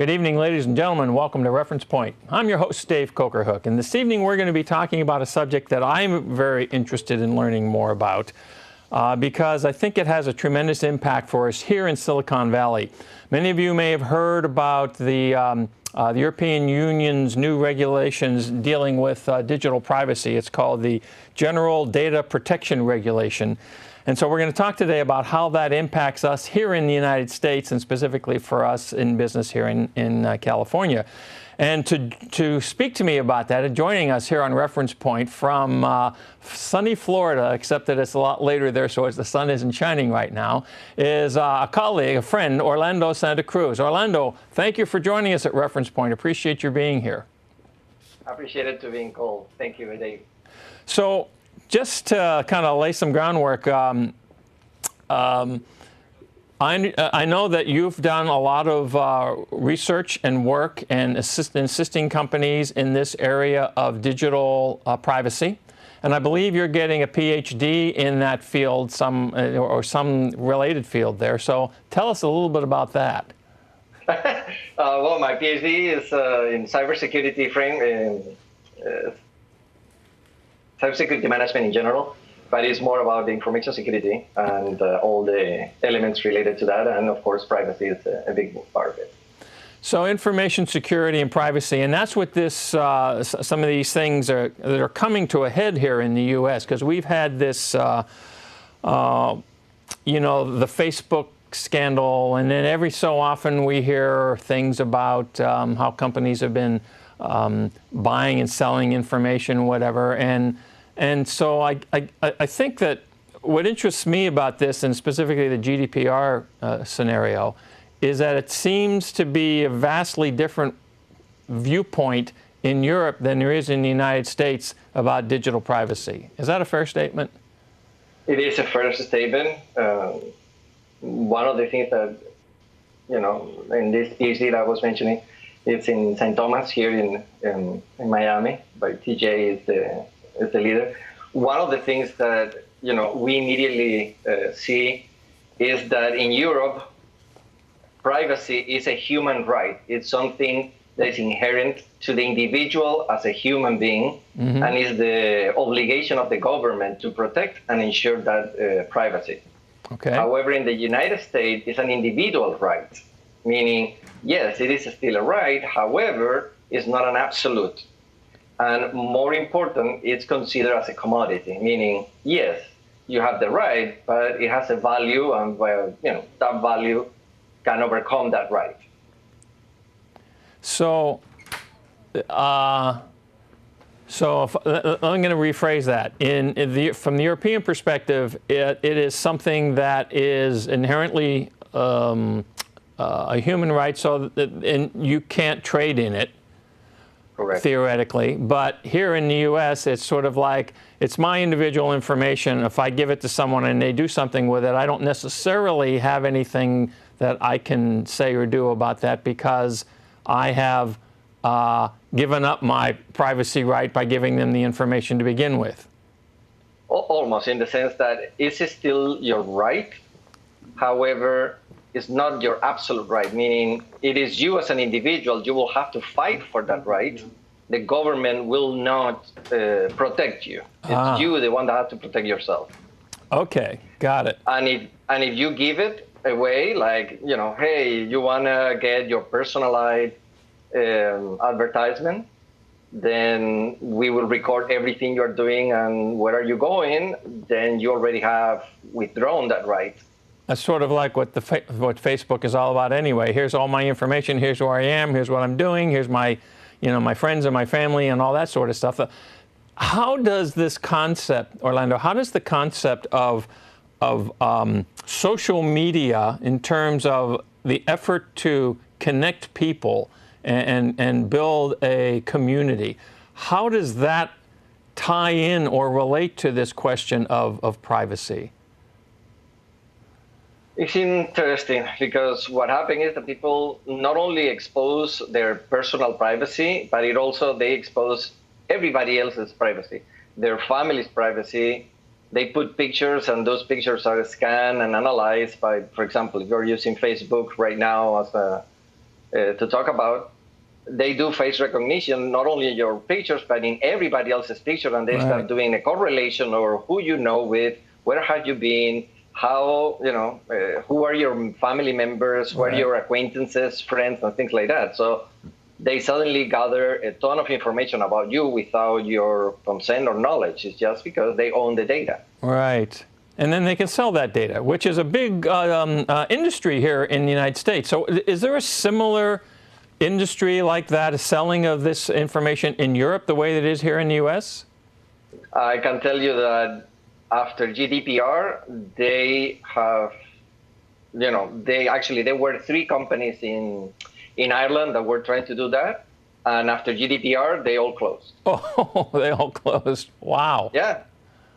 Good evening, ladies and gentlemen. Welcome to Reference Point. I'm your host, Dave Cokerhook, and this evening we're going to be talking about a subject that I'm very interested in learning more about because I think it has a tremendous impact for us here in Silicon Valley. Many of you may have heard about the European Union's new regulations dealing with digital privacy. It's called the General Data Protection Regulation. And so we're going to talk today about how that impacts us here in the United States and specifically for us in business here in California. And to speak to me about that, and joining us here on Reference Point from sunny Florida, except that it's a lot later there, so the sun isn't shining right now, is a colleague, a friend, Orlando Santa Cruz. Orlando, thank you for joining us at Reference Point. Appreciate your being here. I appreciate it to being called. Thank you, Dave. So, just to kind of lay some groundwork, I know that you've done a lot of research and work and assisting companies in this area of digital privacy. And I believe you're getting a PhD in that field, some related field there. So tell us a little bit about that. Well, my PhD is in cybersecurity cybersecurity management in general, but it's more about the information security and all the elements related to that. And of course, privacy is a big part of it. So information security and privacy, and that's what this, some of these things that are coming to a head here in the U.S., because we've had this, the Facebook scandal, and then every so often we hear things about how companies have been buying and selling information, whatever, and so I think that what interests me about this, and specifically the GDPR scenario, is that it seems to be a vastly different viewpoint in Europe than there is in the United States about digital privacy. Is that a fair statement? It is a fair statement. One of the things that, in this PhD that I was mentioning, it's in St. Thomas here in Miami, by TJ is the leader. One of the things that we immediately see is that in Europe, privacy is a human right. It's something that is inherent to the individual as a human being, and is the obligation of the government to protect and ensure that privacy. Okay. However, in the United States, it's an individual right, meaning, yes, it is still a right. However, it's not an absolute. And more important, it's considered as a commodity, meaning, yes, you have the right, but it has a value, and that value can overcome that right. So, I'm going to rephrase that. From the European perspective, it is something that is inherently a human right, and you can't trade in it. Correct. Theoretically, but here in the U.S., it's sort of like, it's my individual information. If I give it to someone and they do something with it, I don't necessarily have anything that I can say or do about that because I have given up my privacy right by giving them the information to begin with. Almost, in the sense that it's still your right. However, it's not your absolute right, meaning it is you as an individual. You will have to fight for that right. The government will not protect you. It's you, the one that has to protect yourself. Okay, got it. And if you give it away, like, hey, you want to get your personalized advertisement, then we will record everything you're doing and where are you going, then you already have withdrawn that right. That's sort of like what Facebook is all about anyway. Here's all my information. Here's where I am. Here's what I'm doing. Here's my, my friends and my family and all that sort of stuff. How does this concept, Orlando? How does the concept of social media, in terms of the effort to connect people and build a community, how does that tie in or relate to this question of privacy? It's interesting because what happened is that people not only expose their personal privacy, but they expose everybody else's privacy, their family's privacy. They put pictures, and those pictures are scanned and analyzed by, for example, if you're using Facebook right now as a to talk about, they do face recognition, not only in your pictures, but in everybody else's picture, and they start doing a correlation or who you know with, where have you been, how, who are your family members, who are your acquaintances, friends, and things like that. So they suddenly gather a ton of information about you without your consent or knowledge. It's just because they own the data. Right. And then they can sell that data, which is a big industry here in the United States. So is there a similar industry like that, a selling of this information in Europe the way that it is here in the U.S.? I can tell you that after GDPR, they have, there were 3 companies in Ireland that were trying to do that. And after GDPR, they all closed. Oh, they all closed. Wow. Yeah.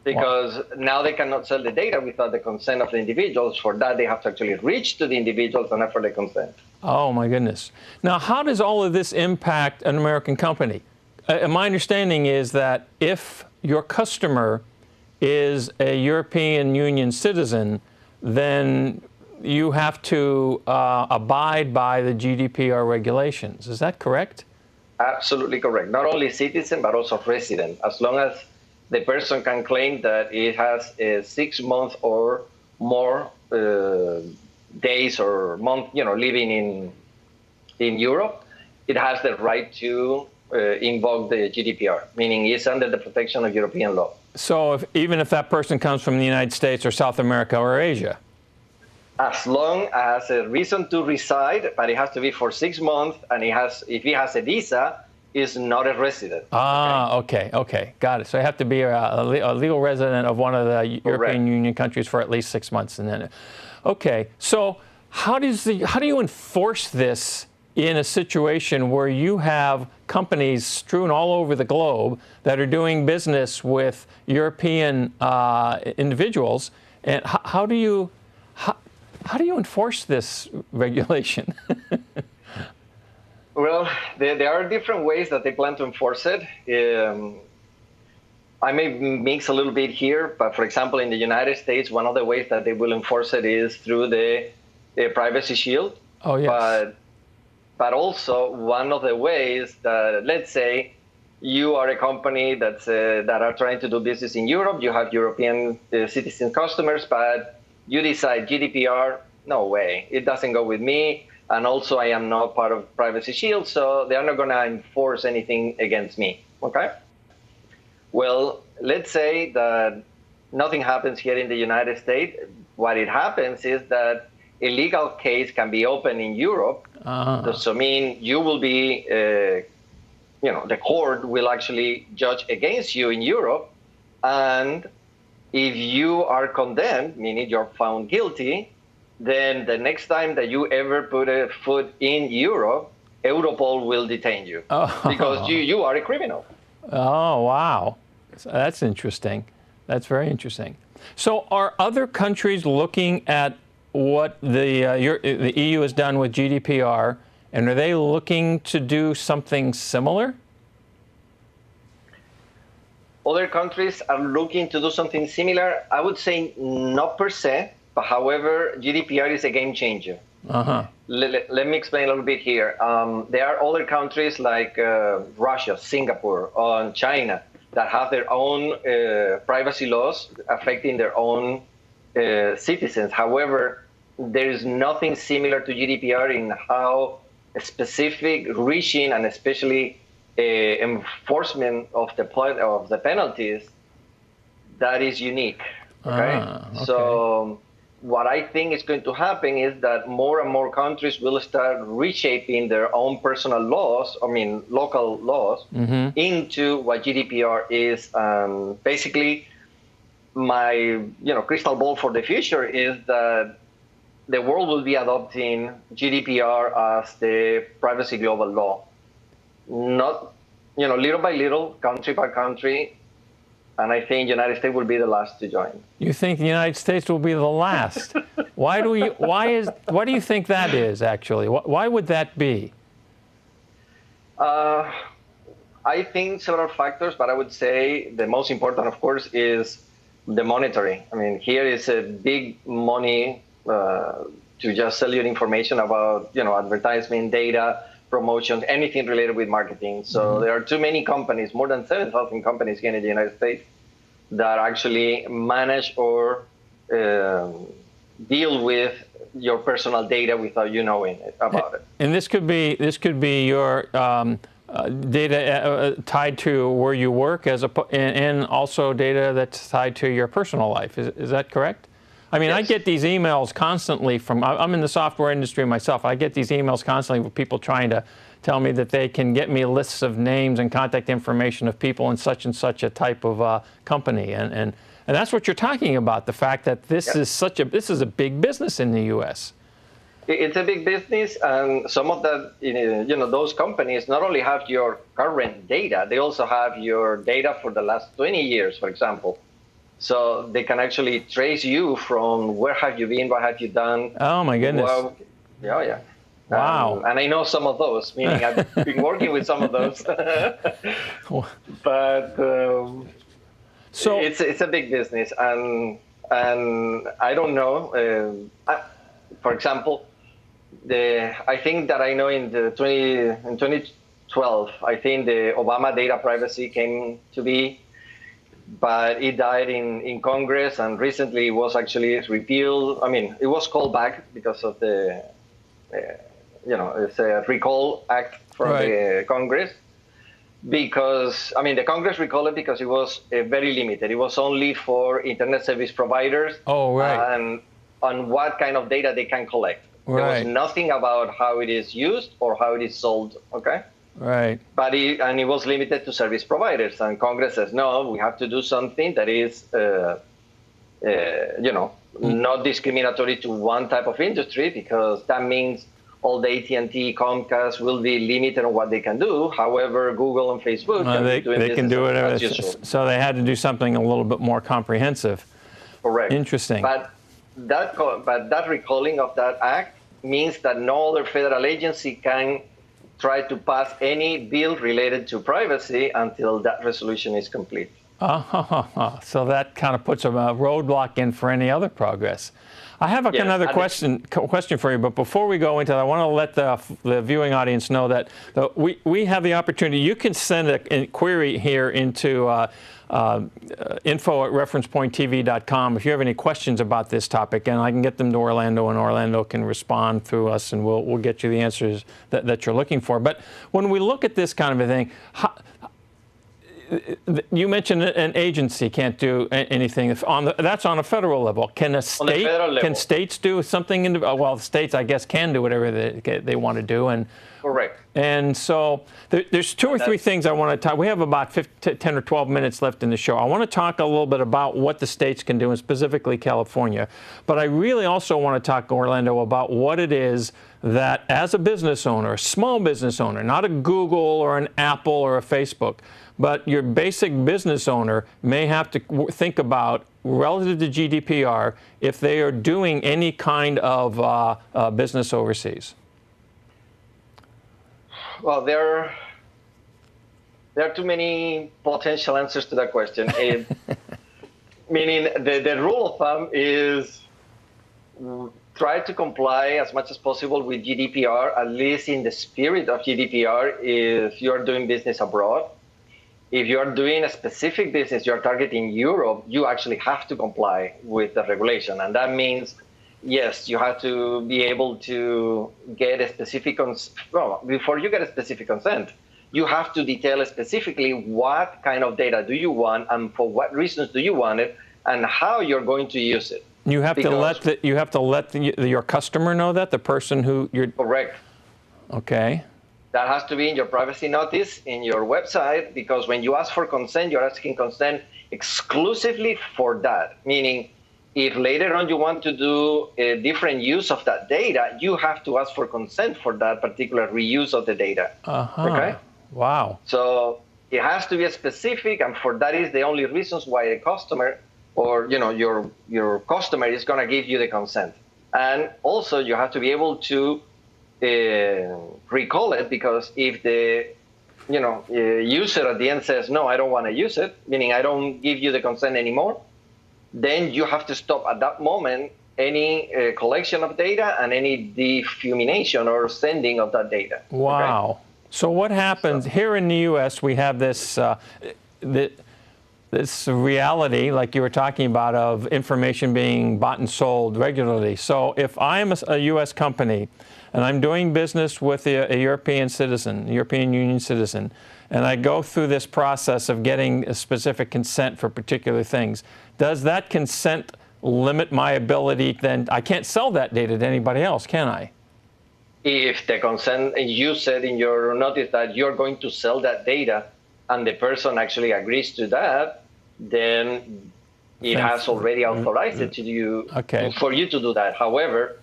Because now they cannot sell the data without the consent of the individuals. For that, they have to actually reach to the individuals and ask for the consent. Oh, my goodness. Now, how does all of this impact an American company? My understanding is that if your customer is a European Union citizen, then you have to abide by the GDPR regulations. Is that correct? Absolutely correct. Not only citizen, but also resident. As long as the person can claim that it has a 6 month or more days or month, living in Europe, it has the right to invoke the GDPR, meaning it's under the protection of European law. So even if that person comes from the United States or South America or Asia? As long as a reason to reside, but it has to be for 6 months, and if he has a visa, is not a resident. Okay, got it. So you have to be a legal resident of one of the European Union countries for at least 6 months, and then, okay. So how do you enforce this in a situation where you have companies strewn all over the globe that are doing business with European individuals, and how do you enforce this regulation? Well, there are different ways that they plan to enforce it. I may mix a little bit here, but for example, in the United States, one of the ways that they will enforce it is through the Privacy Shield. Oh, yes. But also one of the ways that, let's say, you are a company that are trying to do business in Europe, you have European citizen customers, but you decide GDPR, no way, it doesn't go with me. And also, I am not part of Privacy Shield, so they are not going to enforce anything against me, okay? Well, let's say that nothing happens here in the United States. What it happens is that a legal case can be opened in Europe. So, you will be, the court will actually judge against you in Europe. And if you are condemned, meaning you're found guilty, then the next time that you ever put a foot in Europe, Europol will detain you because you are a criminal. Oh, wow. That's interesting. That's very interesting. So are other countries looking at what the EU has done with GDPR, and are they looking to do something similar? Other countries are looking to do something similar. I would say not per se. But however, GDPR is a game changer. Let me explain a little bit here. There are other countries like Russia, Singapore, and China that have their own privacy laws affecting their own citizens. However, there is nothing similar to GDPR in how a specific reaching and especially enforcement of the penalties that is unique. Okay. So what I think is going to happen is that more and more countries will start reshaping their own personal laws, local laws, into what GDPR is. Basically, my crystal ball for the future is that the world will be adopting GDPR as the privacy global law. Not, little by little, country by country. And I think the United States will be the last to join. You think the United States will be the last? Why do you think that is, actually? Why would that be? I think several factors, but I would say the most important, of course, is the monetary. Here is a big money to just sell your information about, advertisement, data, promotions, anything related with marketing. So there are too many companies, more than 7,000 companies here in the United States, that actually manage or deal with your personal data without you knowing about it. And this could be your data tied to where you work, and also data that's tied to your personal life. Is that correct? I mean, yes. I get these emails constantly from, I'm in the software industry myself. I get these emails constantly with people trying to tell me that they can get me lists of names and contact information of people in such and such a type of company. And that's what you're talking about, the fact that this is this is a big business in the U.S. It's a big business, and some of that, those companies not only have your current data, they also have your data for the last 20 years, for example. So they can actually trace you from where have you been, what have you done. Oh, my goodness. Well, yeah. Wow. And I know some of those, meaning I've been working with some of those. But so it's a big business, and I don't know. For example, I think that I know in 2012, I think the Obama data privacy came to be, but it died in Congress, and recently it was actually repealed. I mean, it was called back because of the, it's a recall act from the Congress. Because, the Congress recalled it because it was very limited. It was only for internet service providers. Oh, right. And on what kind of data they can collect. Right. There was nothing about how it is used or how it is sold, okay? Right. But it was limited to service providers, and Congress says, no, we have to do something that is, not discriminatory to one type of industry, because that means all the AT&T, Comcast will be limited on what they can do. However, Google and Facebook can do whatever. So they had to do something a little bit more comprehensive. Correct. Interesting. But that recalling of that act means that no other federal agency can try to pass any bill related to privacy until that resolution is complete. So that kind of puts a roadblock in for any other progress. I have another question for you, but before we go into that, I want to let the viewing audience know that we have the opportunity. You can send a query here into info@referencepointtv.com if you have any questions about this topic, and I can get them to Orlando, and Orlando can respond through us, and we'll get you the answers that you're looking for. But when we look at this kind of a thing, you mentioned an agency can't do anything that's on a federal level. Can states do something? Well, states, I guess, can do whatever they want to do. And correct. And so there's two or three things I want to talk. We have about 10 or 12 minutes left in the show. I want to talk a little bit about what the states can do, and specifically California. But I really also want to talk, Orlando, about what it is that, as a business owner, a small business owner, not a Google or an Apple or a Facebook, but your basic business owner may have to think about relative to GDPR if they are doing any kind of business overseas. Well, there are too many potential answers to that question. Meaning the rule of thumb is try to comply as much as possible with GDPR, at least in the spirit of GDPR, if you are doing business abroad. If you are doing a specific business, you are targeting Europe, you actually have to comply with the regulation. And that means, yes, you have to be able to get a specific, before you get a specific consent, you have to detail specifically what kind of data do you want and for what reasons do you want it and how you're going to use it. You have to let your customer know that, the person who you're... Correct. Okay. That has to be in your privacy notice in your website, because when you ask for consent, you're asking consent exclusively for that. Meaning, if later on you want to do a different use of that data, you have to ask for consent for that particular reuse of the data. Okay? Wow. So it has to be specific, and for that is the only reasons why a customer or your customer is going to give you the consent. And also you have to be able to recall it, because if the user at the end says, no, I don't want to use it, meaning I don't give you the consent anymore, then you have to stop at that moment any collection of data and any diffumination or sending of that data. Wow. Okay? So what happens here in the U.S., we have this, this reality, like you were talking about, of information being bought and sold regularly. So if I'm a U.S. company and I'm doing business with a European citizen, European Union citizen, and I go through this process of getting a specific consent for particular things, does that consent limit my ability? Then I can't sell that data to anybody else, can I? If the consent, you said in your notice that you're going to sell that data and the person actually agrees to that, then it has already authorized it to you, for you to do that. However,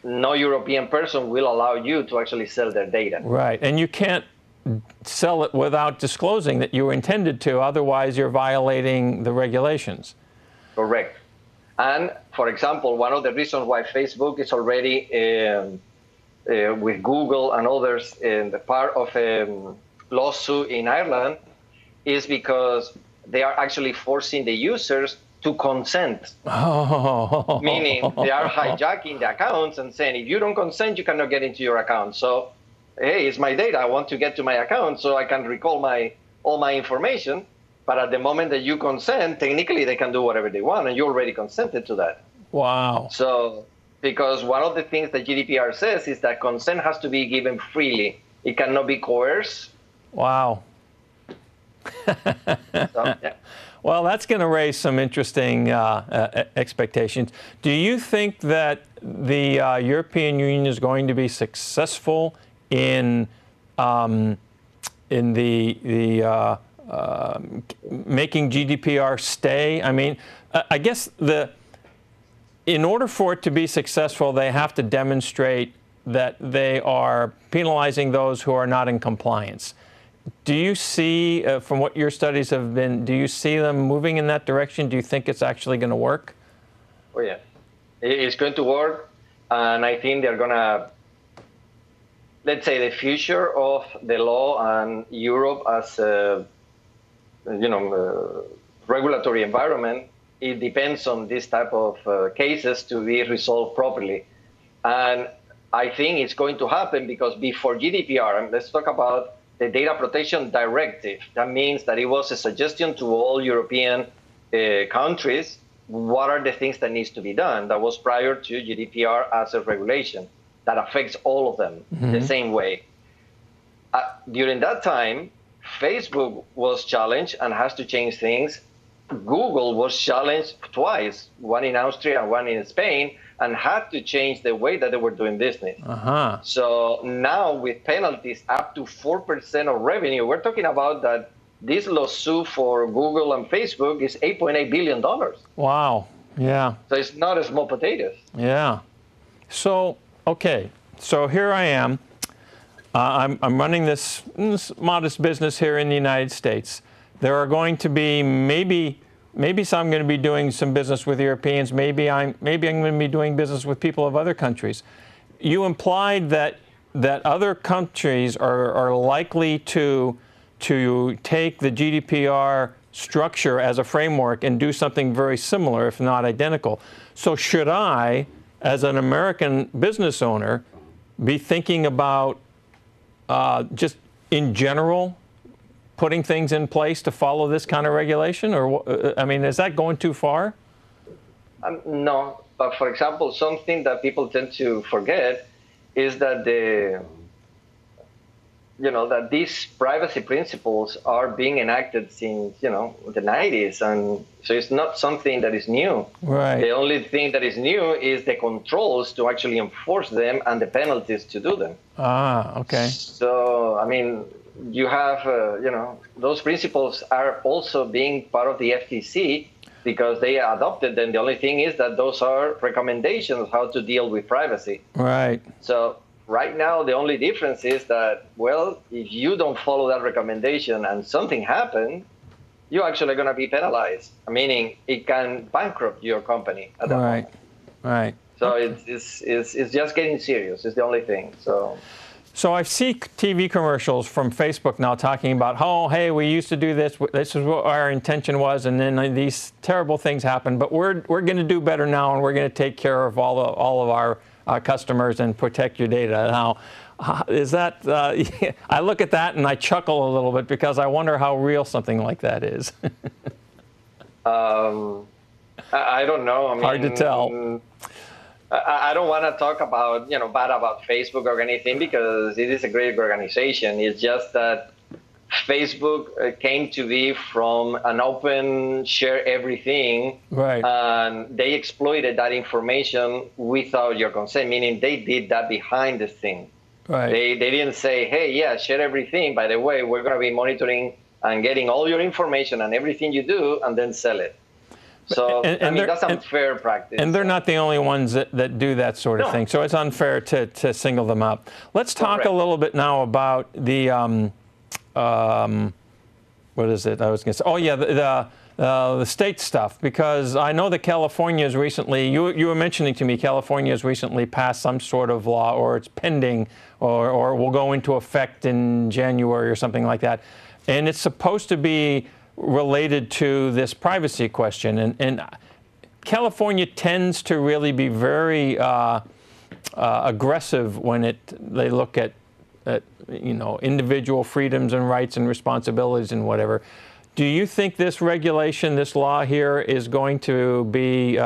no European person will allow you to actually sell their data. Right, and you can't sell it without disclosing that you intended to, otherwise you're violating the regulations. Correct. And for example, one of the reasons why Facebook is already with Google and others in the part of a lawsuit in Ireland is because they are actually forcing the users to consent. Oh. Meaning they are hijacking the accounts and saying, if you don't consent, you cannot get into your account. So, hey, it's my data. I want to get to my account so I can recall all my information. But at the moment that you consent, technically they can do whatever they want, and you already consented to that. Wow. So, because one of the things that GDPR says is that consent has to be given freely. It cannot be coerced. Wow. So, yeah. Well, that's going to raise some interesting expectations. Do you think that the European Union is going to be successful in making GDPR stay? I mean, I guess in order for it to be successful, they have to demonstrate that they are penalizing those who are not in compliance. Do you see, from what your studies have been, do you see them moving in that direction? Do you think it's actually going to work? Oh, yeah. It's going to work, and I think they're going to, let's say, the future of the law and Europe as a, regulatory environment, it depends on this type of cases to be resolved properly. And I think it's going to happen because before GDPR, and let's talk about the Data Protection Directive. That means that it was a suggestion to all European countries, what are the things that needs to be done. That was prior to GDPR as a regulation that affects all of them the same way. During that time, Facebook was challenged and has to change things. Google was challenged twice, one in Austria and one in Spain, and had to change the way that they were doing business. So now with penalties up to 4% of revenue, we're talking about that this lawsuit for Google and Facebook is $8.8 billion. Wow, yeah. So it's not a small potatoes. Yeah. So, okay, so here I am. I'm running this modest business here in the United States. There are going to be maybe so I'm going to be doing some business with Europeans. Maybe I'm going to be doing business with people of other countries. You implied that other countries are likely to take the GDPR structure as a framework and do something very similar, if not identical. So should I, as an American business owner, be thinking about just in general putting things in place to follow this kind of regulation? Or, I mean, is that going too far? No, but for example, something that people tend to forget is that that these privacy principles are being enacted since, the 90s. And so it's not something that is new. Right. The only thing that is new is the controls to actually enforce them and the penalties to do them. Ah, okay. So, I mean, you have, those principles are also being part of the FTC because they adopted them. The only thing is that those are recommendations how to deal with privacy. Right. So right now, the only difference is that, well, if you don't follow that recommendation and something happened, you're actually going to be penalized, meaning it can bankrupt your company at that moment. Right. So it's just getting serious. It's the only thing. So I see TV commercials from Facebook now talking about, oh, hey, we used to do this. This is what our intention was, and then these terrible things happened. But we're going to do better now, and we're going to take care of all of our customers and protect your data. Now, is that? I look at that and I chuckle a little bit because I wonder how real something like that is. I don't know. I mean, hard to tell. I don't want to talk about, bad about Facebook or anything, because it is a great organization. It's just that Facebook came to be from an open, share everything, right? And they exploited that information without your consent, meaning they did that behind the scene. Right. They didn't say, hey, yeah, share everything. By the way, we're going to be monitoring and getting all your information and everything you do, and then sell it. So, I mean, that's unfair practice. And they're not the only ones that do that sort of thing. So it's unfair to single them out. Let's talk a little bit now about the, what is it I was going to say? Oh, yeah, the state stuff. Because I know that California has recently, you were mentioning to me, California has recently passed some sort of law, or it's pending, or will go into effect in January or something like that. And it's supposed to be related to this privacy question, and California tends to really be very aggressive when they look at individual freedoms and rights and responsibilities and whatever. Do you think this regulation, this law here, is going to be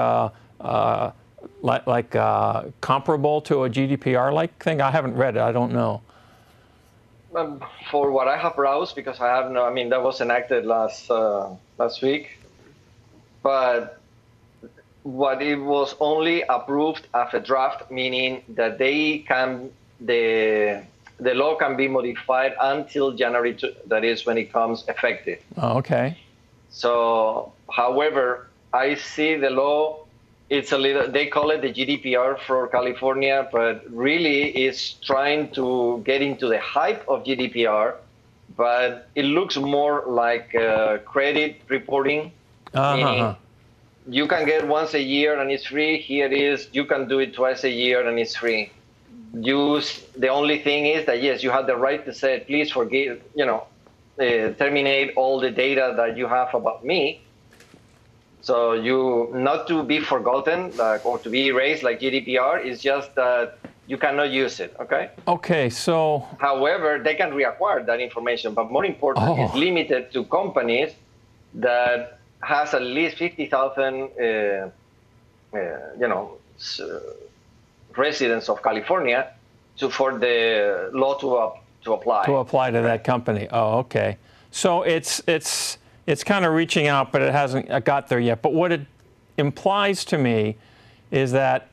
comparable to a GDPR-like thing? I haven't read it. I don't know. For what I have browsed, because I have no, I mean, that was enacted last week, but what it was only approved as a draft, meaning that the law can be modified until January 2, that is when it comes effective. Oh, okay. So, however, I see the law, it's a little, they call it the GDPR for California, but really it's trying to get into the hype of GDPR, but it looks more like credit reporting, meaning you can get once a year and it's free. Here it is, you can do it twice a year and it's free. The only thing is that, yes, you have the right to say, please forgive, terminate all the data that you have about me. So not to be forgotten, or to be erased like GDPR, is just that you cannot use it, okay? Okay, so... However, they can reacquire that information, but more important, it's limited to companies that has at least 50,000, residents of California for the law to apply. To apply to that company. Oh, okay. So it's kind of reaching out, but it hasn't got there yet. But what it implies to me is that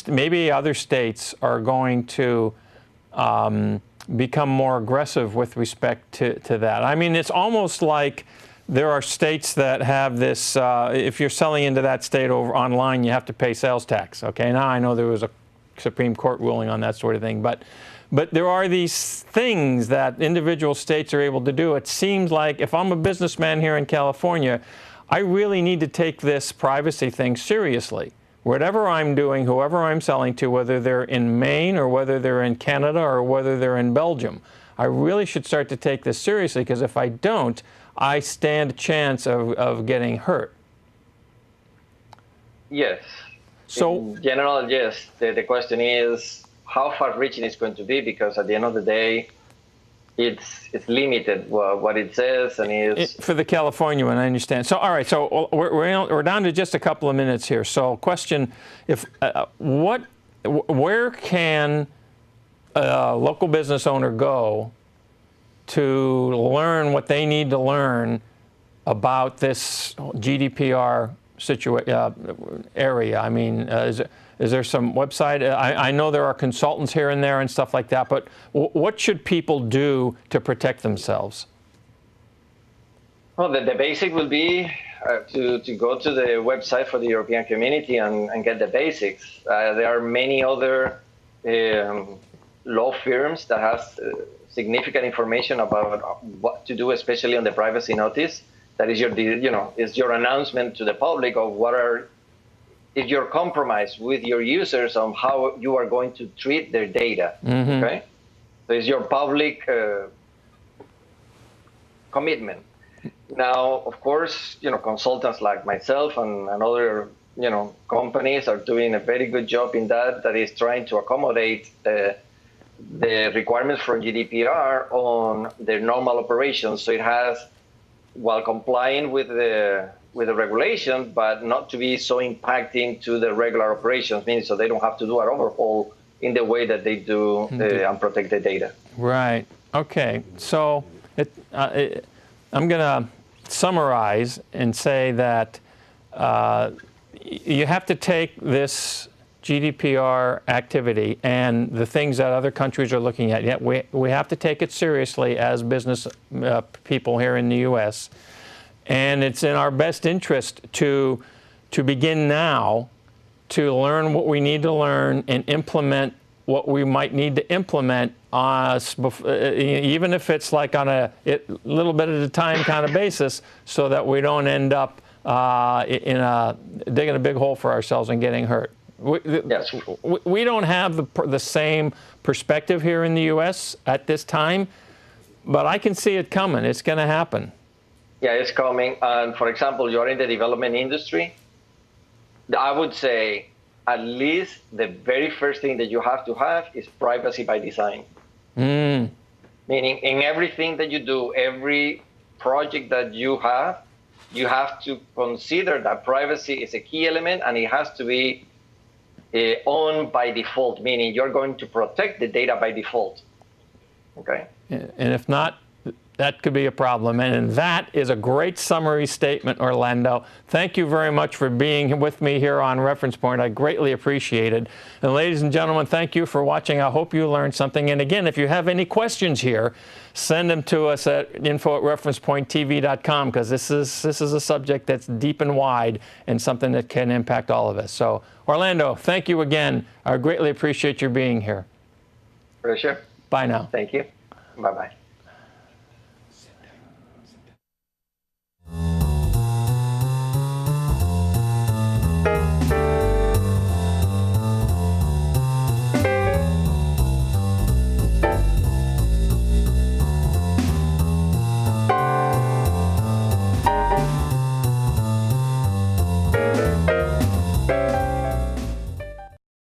maybe other states are going to become more aggressive with respect to that. I mean, it's almost like there are states that have this, if you're selling into that state over online, you have to pay sales tax. Okay, now I know there was a Supreme Court ruling on that sort of thing, but there are these things that individual states are able to do. It seems like if I'm a businessman here in California, I really need to take this privacy thing seriously. Whatever I'm doing, whoever I'm selling to, whether they're in Maine or whether they're in Canada or whether they're in Belgium, I really should start to take this seriously, because if I don't, I stand a chance of getting hurt. Yes. So, in general, yes. The question is how far-reaching it's going to be, because at the end of the day, it's limited what it says, and is for the California one. I understand. So, all right. So we're down to just a couple of minutes here. So, question: where can a local business owner go to learn what they need to learn about this GDPR area? I mean, is there some website? I know there are consultants here and there and stuff like that, but what should people do to protect themselves? Well, the basic will be to go to the website for the European Community and get the basics. There are many other law firms that has significant information about what to do, especially on the privacy notice. That is your announcement to the public of if you're compromised with your users on how you are going to treat their data. Mm-hmm. Okay. So it's your public commitment. Now, of course, consultants like myself and other, companies are doing a very good job in that is trying to accommodate the requirements from GDPR on their normal operations. So it has, while complying with the regulation, but not to be so impacting to the regular operations, meaning so they don't have to do an overhaul in the way that they do unprotected data. Right. Okay. So I'm going to summarize and say that you have to take this GDPR activity and the things that other countries are looking at. Yet we have to take it seriously as business people here in the U.S. And it's in our best interest to begin now to learn what we need to learn and implement what we might need to implement, even if it's like on a little bit at a time kind of basis, so that we don't end up digging a big hole for ourselves and getting hurt. Yes. We don't have the same perspective here in the U.S. at this time, but I can see it coming. It's going to happen. Yeah, it's coming. And for example, you're in the development industry. I would say at least the very first thing that you have to have is privacy by design. Meaning in everything that you do, every project that you have to consider that privacy is a key element, and it has to be on by default, meaning you're going to protect the data by default. Okay. And if not, that could be a problem. And that is a great summary statement, Orlando. Thank you very much for being with me here on Reference Point. I greatly appreciate it. And ladies and gentlemen, thank you for watching. I hope you learned something. And again, if you have any questions here, send them to us at info@referencepointtv.com, because this is a subject that's deep and wide and something that can impact all of us. So, Orlando, thank you again. I greatly appreciate your being here. For sure. Bye now. Thank you. Bye-bye.